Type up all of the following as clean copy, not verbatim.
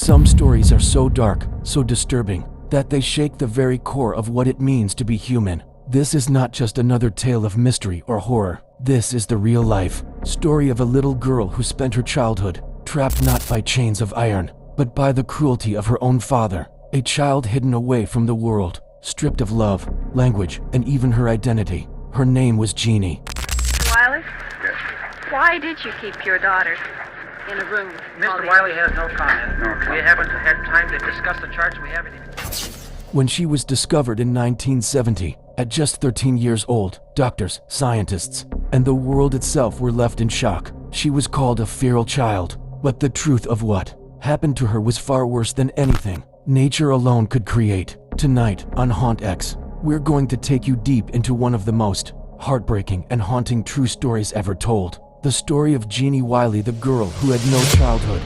Some stories are so dark, so disturbing, that they shake the very core of what it means to be human. This is not just another tale of mystery or horror. This is the real-life story of a little girl who spent her childhood trapped not by chains of iron, but by the cruelty of her own father. A child hidden away from the world, stripped of love, language, and even her identity. Her name was Genie. Mr. Wiley? Yes. Why did you keep your daughter in a room? Mr. Wiley has no comment. We haven't had time to discuss the charge. We haven't even... When she was discovered in 1970, at just 13 years old, doctors, scientists, and the world itself were left in shock. She was called a feral child, but the truth of what happened to her was far worse than anything nature alone could create. Tonight on Haunt X, we're going to take you deep into one of the most heartbreaking and haunting true stories ever told. The story of Genie Wiley, the girl who had no childhood.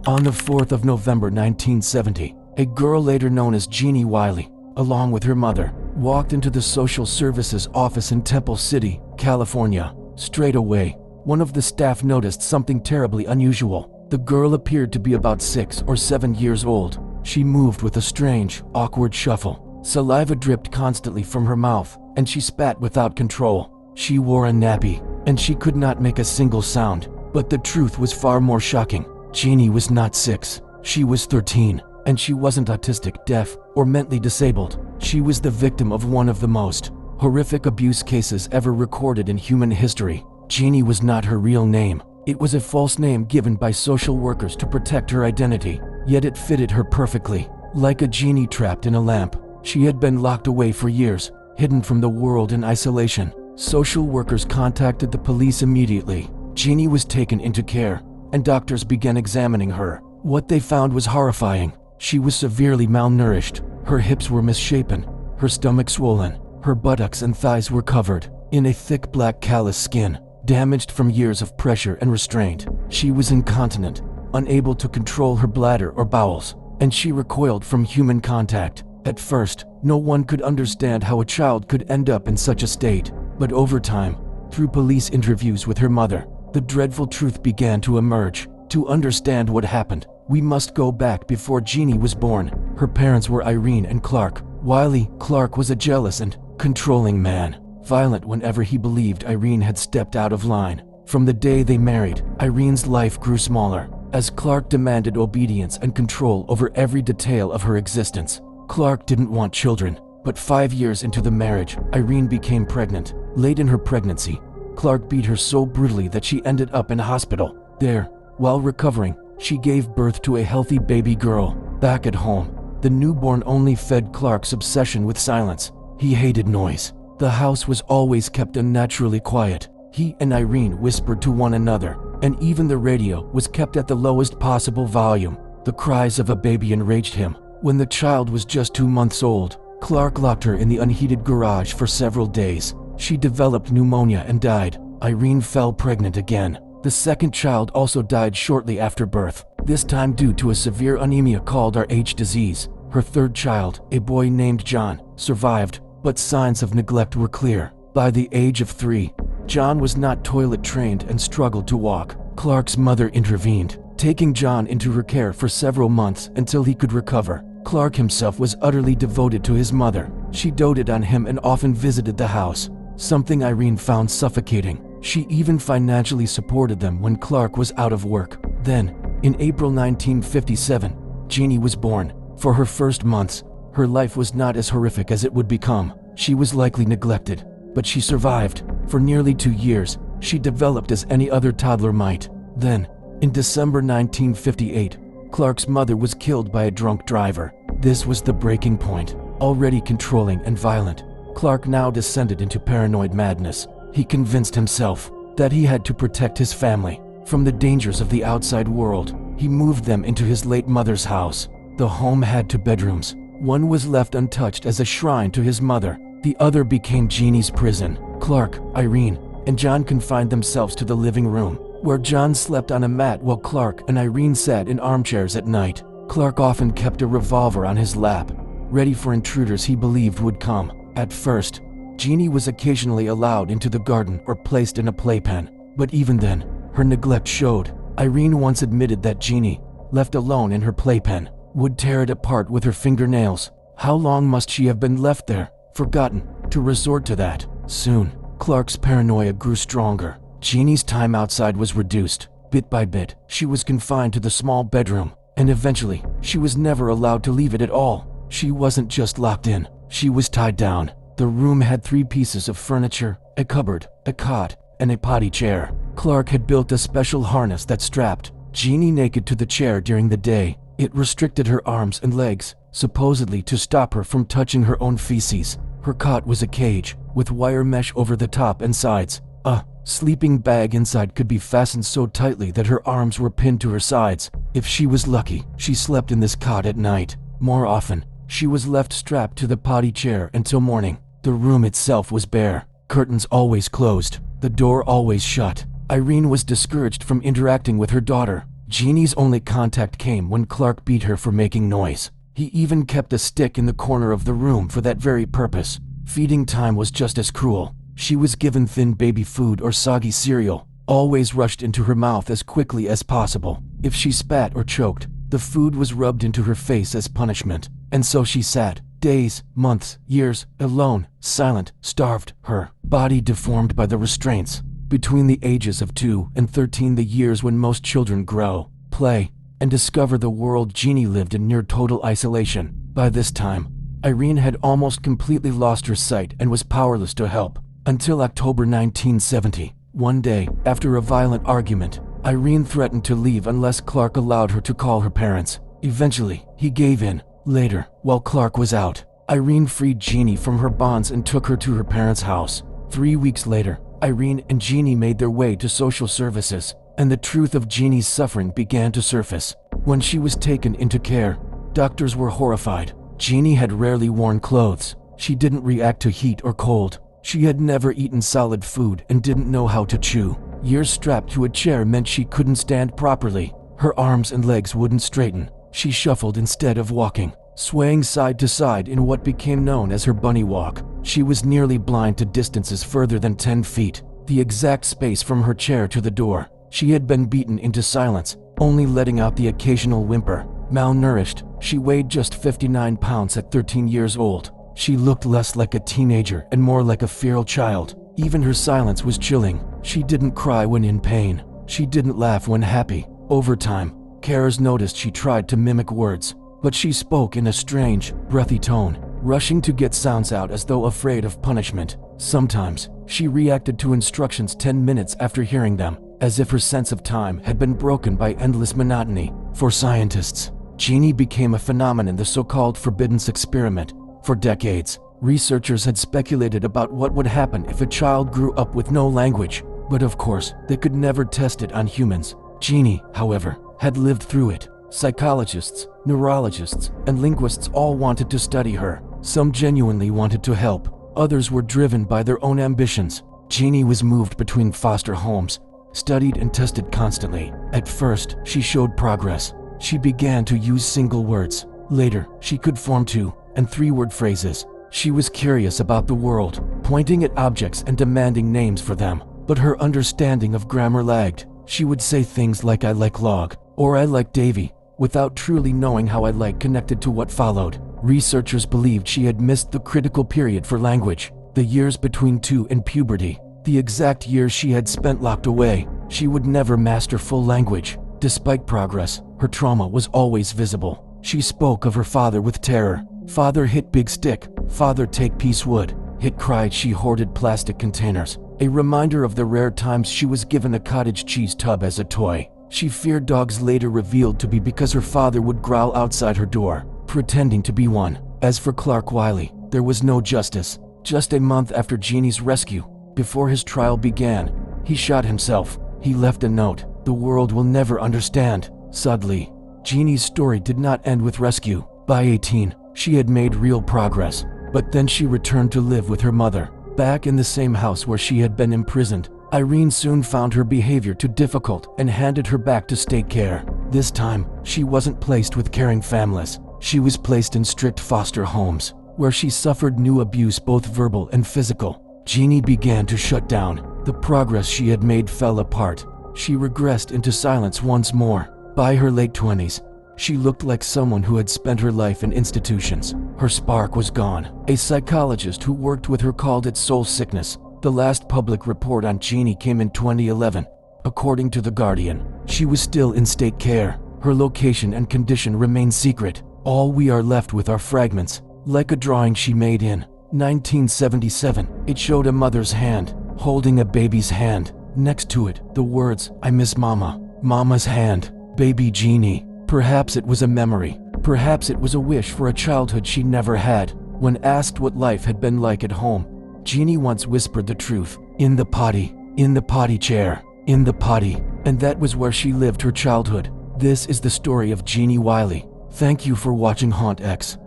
On the 4th of November 1970, a girl later known as Genie Wiley, along with her mother, walked into the social services office in Temple City, California. Straight away, one of the staff noticed something terribly unusual. The girl appeared to be about 6 or 7 years old. She moved with a strange, awkward shuffle. Saliva dripped constantly from her mouth, and she spat without control. She wore a nappy, and she could not make a single sound. But the truth was far more shocking. Genie was not 6, she was 13, and she wasn't autistic, deaf, or mentally disabled. She was the victim of one of the most horrific abuse cases ever recorded in human history. Genie was not her real name. It was a false name given by social workers to protect her identity, yet it fitted her perfectly. Like a genie trapped in a lamp, she had been locked away for years, hidden from the world in isolation. Social workers contacted the police immediately. Genie was taken into care, and doctors began examining her. What they found was horrifying. She was severely malnourished. Her hips were misshapen, her stomach swollen, her buttocks and thighs were covered in a thick black callous skin, damaged from years of pressure and restraint. She was incontinent, unable to control her bladder or bowels, and she recoiled from human contact. At first, no one could understand how a child could end up in such a state, but over time, through police interviews with her mother, the dreadful truth began to emerge. To understand what happened, we must go back before Genie was born. Her parents were Irene and Clark Wiley. Clark was a jealous and controlling man, violent whenever he believed Irene had stepped out of line. From the day they married, Irene's life grew smaller, as Clark demanded obedience and control over every detail of her existence. Clark didn't want children, but 5 years into the marriage, Irene became pregnant. Late in her pregnancy, Clark beat her so brutally that she ended up in hospital. There, while recovering, she gave birth to a healthy baby girl. Back at home, the newborn only fed Clark's obsession with silence. He hated noise. The house was always kept unnaturally quiet. He and Irene whispered to one another, and even the radio was kept at the lowest possible volume. The cries of a baby enraged him. When the child was just 2 months old, Clark locked her in the unheated garage for several days. She developed pneumonia and died. Irene fell pregnant again. The second child also died shortly after birth, this time due to a severe anemia called Rh disease. Her third child, a boy named John, survived, but signs of neglect were clear. By the age of 3, John was not toilet trained and struggled to walk. Clark's mother intervened, taking John into her care for several months until he could recover. Clark himself was utterly devoted to his mother. She doted on him and often visited the house, something Irene found suffocating. She even financially supported them when Clark was out of work. Then, in April 1957, Genie was born. For her first months, her life was not as horrific as it would become. She was likely neglected, but she survived. For nearly 2 years, she developed as any other toddler might. Then, in December 1958, Clark's mother was killed by a drunk driver. This was the breaking point. Already controlling and violent, Clark now descended into paranoid madness. He convinced himself that he had to protect his family from the dangers of the outside world. He moved them into his late mother's house. The home had 2 bedrooms. One was left untouched as a shrine to his mother. The other became Genie's prison. Clark, Irene, and John confined themselves to the living room, where John slept on a mat while Clark and Irene sat in armchairs at night. Clark often kept a revolver on his lap, ready for intruders he believed would come. At first, Genie was occasionally allowed into the garden or placed in a playpen, but even then, her neglect showed. Irene once admitted that Genie, left alone in her playpen, would tear it apart with her fingernails. How long must she have been left there, forgotten, to resort to that? Soon, Clark's paranoia grew stronger. Genie's time outside was reduced. Bit by bit, she was confined to the small bedroom, and eventually, she was never allowed to leave it at all. She wasn't just locked in, she was tied down. The room had 3 pieces of furniture, a cupboard, a cot, and a potty chair. Clark had built a special harness that strapped Genie naked to the chair during the day. It restricted her arms and legs, supposedly to stop her from touching her own feces. Her cot was a cage, with wire mesh over the top and sides. A sleeping bag inside could be fastened so tightly that her arms were pinned to her sides. If she was lucky, she slept in this cot at night. More often, she was left strapped to the potty chair until morning. The room itself was bare, curtains always closed, the door always shut. Irene was discouraged from interacting with her daughter. Genie's only contact came when Clark beat her for making noise. He even kept a stick in the corner of the room for that very purpose. Feeding time was just as cruel. She was given thin baby food or soggy cereal, always rushed into her mouth as quickly as possible. If she spat or choked, the food was rubbed into her face as punishment. And so she sat, days, months, years, alone, silent, starved, her body deformed by the restraints. Between the ages of 2 and 13, the years when most children grow, play, and discover the world, Genie lived in near total isolation. By this time, Irene had almost completely lost her sight and was powerless to help. Until October 1970, one day, after a violent argument, Irene threatened to leave unless Clark allowed her to call her parents. Eventually, he gave in. Later, while Clark was out, Irene freed Genie from her bonds and took her to her parents' house. 3 weeks later, Irene and Genie made their way to social services, and the truth of Genie's suffering began to surface. When she was taken into care, doctors were horrified. Genie had rarely worn clothes. She didn't react to heat or cold. She had never eaten solid food and didn't know how to chew. Years strapped to a chair meant she couldn't stand properly. Her arms and legs wouldn't straighten. She shuffled instead of walking, swaying side to side in what became known as her bunny walk. She was nearly blind to distances further than 10 feet, the exact space from her chair to the door. She had been beaten into silence, only letting out the occasional whimper. Malnourished, she weighed just 59 pounds at 13 years old. She looked less like a teenager and more like a feral child. Even her silence was chilling. She didn't cry when in pain. She didn't laugh when happy. Over time, carers noticed she tried to mimic words, but she spoke in a strange, breathy tone, rushing to get sounds out as though afraid of punishment. Sometimes, she reacted to instructions 10 minutes after hearing them, as if her sense of time had been broken by endless monotony. For scientists, Genie became a phenomenon, the so-called forbidden experiment. For decades, researchers had speculated about what would happen if a child grew up with no language, but of course, they could never test it on humans. Genie, however, had lived through it. Psychologists, neurologists, and linguists all wanted to study her. Some genuinely wanted to help. Others were driven by their own ambitions. Genie was moved between foster homes, studied and tested constantly. At first, she showed progress. She began to use single words. Later, she could form 2- and 3-word phrases. She was curious about the world, pointing at objects and demanding names for them. But her understanding of grammar lagged. She would say things like "I like log" or "I like Davy," without truly knowing how "I like" connected to what followed. Researchers believed she had missed the critical period for language, the years between 2 and puberty, the exact years she had spent locked away. She would never master full language. Despite progress, her trauma was always visible. She spoke of her father with terror. "Father hit big stick, father take piece wood." Hit cried she hoarded plastic containers, a reminder of the rare times she was given a cottage cheese tub as a toy. She feared dogs, later revealed to be because her father would growl outside her door, pretending to be one. As for Clark Wiley, there was no justice. Just a month after Genie's rescue, before his trial began, he shot himself. He left a note, "The world will never understand." Sadly, Genie's story did not end with rescue. By 18, she had made real progress, but then she returned to live with her mother, back in the same house where she had been imprisoned. Irene soon found her behavior too difficult and handed her back to state care. This time, she wasn't placed with caring families. She was placed in strict foster homes, where she suffered new abuse, both verbal and physical. Genie began to shut down. The progress she had made fell apart. she regressed into silence once more. By her late 20s, she looked like someone who had spent her life in institutions. Her spark was gone. A psychologist who worked with her called it soul sickness. The last public report on Genie came in 2011. According to The Guardian, she was still in state care. Her location and condition remain secret. All we are left with are fragments, like a drawing she made in 1977. It showed a mother's hand, holding a baby's hand. Next to it, the words, "I miss Mama. Mama's hand. Baby Genie." Perhaps it was a memory. Perhaps it was a wish for a childhood she never had. When asked what life had been like at home, Genie once whispered the truth. In the potty chair, in the potty. And that was where she lived her childhood. This is the story of Genie Wiley. Thank you for watching Haunt X.